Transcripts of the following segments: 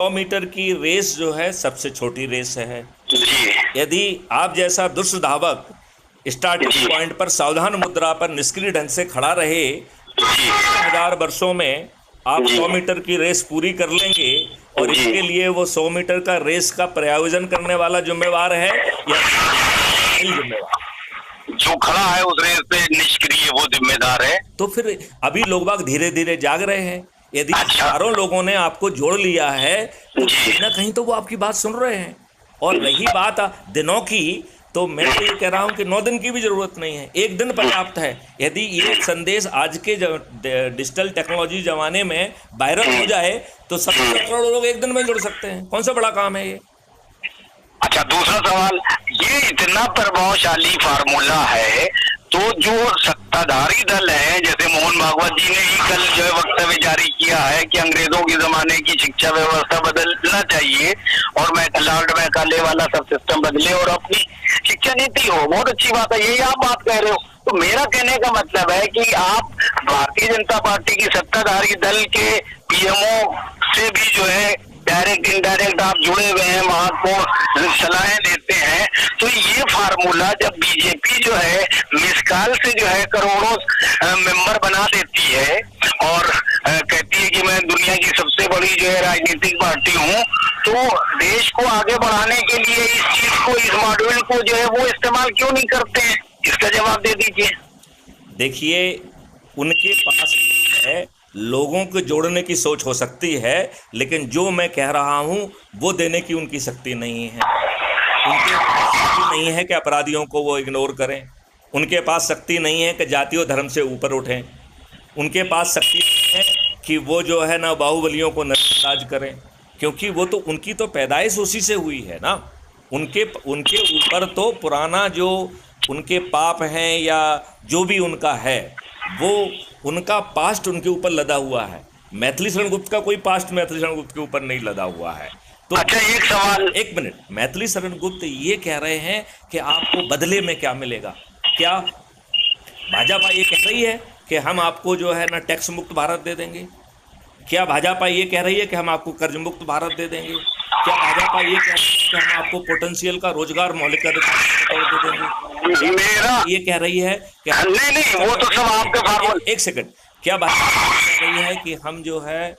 100 metre की race जो है सबसे छोटी रेस है। जी यदि आप जैसा दुष्ट धावक स्टार्टिंग जी पॉइंट पर सावधान मुद्रा पर निष्क्रिय ढंग से खड़ा रहे तो जी 1000 वर्षों में आप जी 100 मीटर की रेस पूरी कर लेंगे। और जी। इसके लिए वो 100 मीटर का रेस का प्रायोजन करने वाला जिम्मेवार है या जिम्मेवार? जो खड़ा है उस रेस पे निष्क्रिय वो जिम्मेदार है। तो फिर अभी लोग बाग धीरे धीरे जाग रहे हैं। यदि अच्छा। चारों लोगों ने आपको जोड़ लिया है तो जी कहीं ना कहीं तो वो आपकी बात सुन रहे हैं। और रही बात दिनों की, तो मैं तो ये कह रहा हूं कि 9 दिन की भी जरूरत नहीं है, 1 दिन पर्याप्त है। यदि ये संदेश आज के डिजिटल टेक्नोलॉजी जमाने में वायरल हो जाए तो 70 करोड़ लोग 1 दिन में जुड़ सकते हैं। कौन सा बड़ा काम है ये? अच्छा, दूसरा सवाल, ये इतना प्रभावशाली फार्मूला है तो जो सत्ताधारी दल है, जैसे मोहन भागवत जी ने ही कल जो है वक्तव्य जारी किया है कि अंग्रेजों के जमाने की शिक्षा व्यवस्था बदलना चाहिए और लॉर्ड मैकाले वाला सब सिस्टम बदले और अपनी शिक्षा नीति हो, बहुत अच्छी बात है, यही आप बात कह रहे हो। तो मेरा कहने का मतलब है कि आप भारतीय जनता पार्टी की सत्ताधारी दल के पीएमओ से भी जो है डायरेक्ट इनडायरेक्ट आप जुड़े हुए हैं, महत्वपूर्ण सलाहें देते हैं। तो ये फार्मूला जब बीजेपी जो है मिसकाल से जो है करोड़ों मेंबर बना देती है और कहती है कि मैं दुनिया की सबसे बड़ी जो है राजनीतिक पार्टी हूँ, तो देश को आगे बढ़ाने के लिए इस चीज को, इस मॉड्यूल को जो है वो इस्तेमाल क्यों नहीं करते हैं? इसका जवाब दे दीजिए। देखिए, उनके पास है, लोगों को जोड़ने की सोच हो सकती है, लेकिन जो मैं कह रहा हूं वो देने की उनकी शक्ति नहीं है। उनके पास शक्ति नहीं है कि अपराधियों को वो इग्नोर करें। उनके पास शक्ति नहीं है कि जाति और धर्म से ऊपर उठें। उनके पास शक्ति नहीं है कि वो जो है ना बाहुबलियों को नजरअंदाज करें, क्योंकि वो तो उनकी तो पैदाइश उसी से हुई है ना। उनके उनके ऊपर तो पुराना जो उनके पाप हैं या जो भी उनका है, वो उनका पास्ट उनके ऊपर लदा हुआ है। मैथिली शरण गुप्त का कोई पास्ट मैथिली शरण गुप्त के ऊपर नहीं लदा हुआ है। तो अच्छा, एक सवाल, एक मिनट, मैथिली शरण गुप्त ये कह रहे हैं कि आपको बदले में क्या मिलेगा? क्या भाजपा ये कह रही है कि हम आपको जो है ना टैक्स मुक्त भारत दे देंगे? क्या भाजपा ये कह रही है कि हम आपको कर्ज मुक्त भारत दे देंगे? क्या भाजपा ये कह रही है कि हम आपको पोटेंशियल का रोजगार मौलिक अधिकार दे देंगे? मेरा ये कह रही है कि नहीं नहीं, वो तो सब आपके फार्मूला। एक सेकंड, क्या भाजपा कह रही है कि हम जो है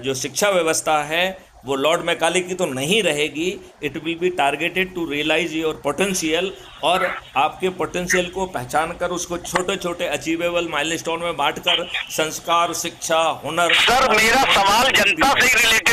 जो शिक्षा व्यवस्था है वो लॉर्ड मैकाले की तो नहीं रहेगी, it will be targeted to realise your potential, और आपके पोटेंशियल को पहचान कर उसको छोटे छोटे अचीवेबल माइलस्टोन में बांटकर संस्कार, शिक्षा, हुनर। सर, मेरा सवाल जनता से रिलेटेड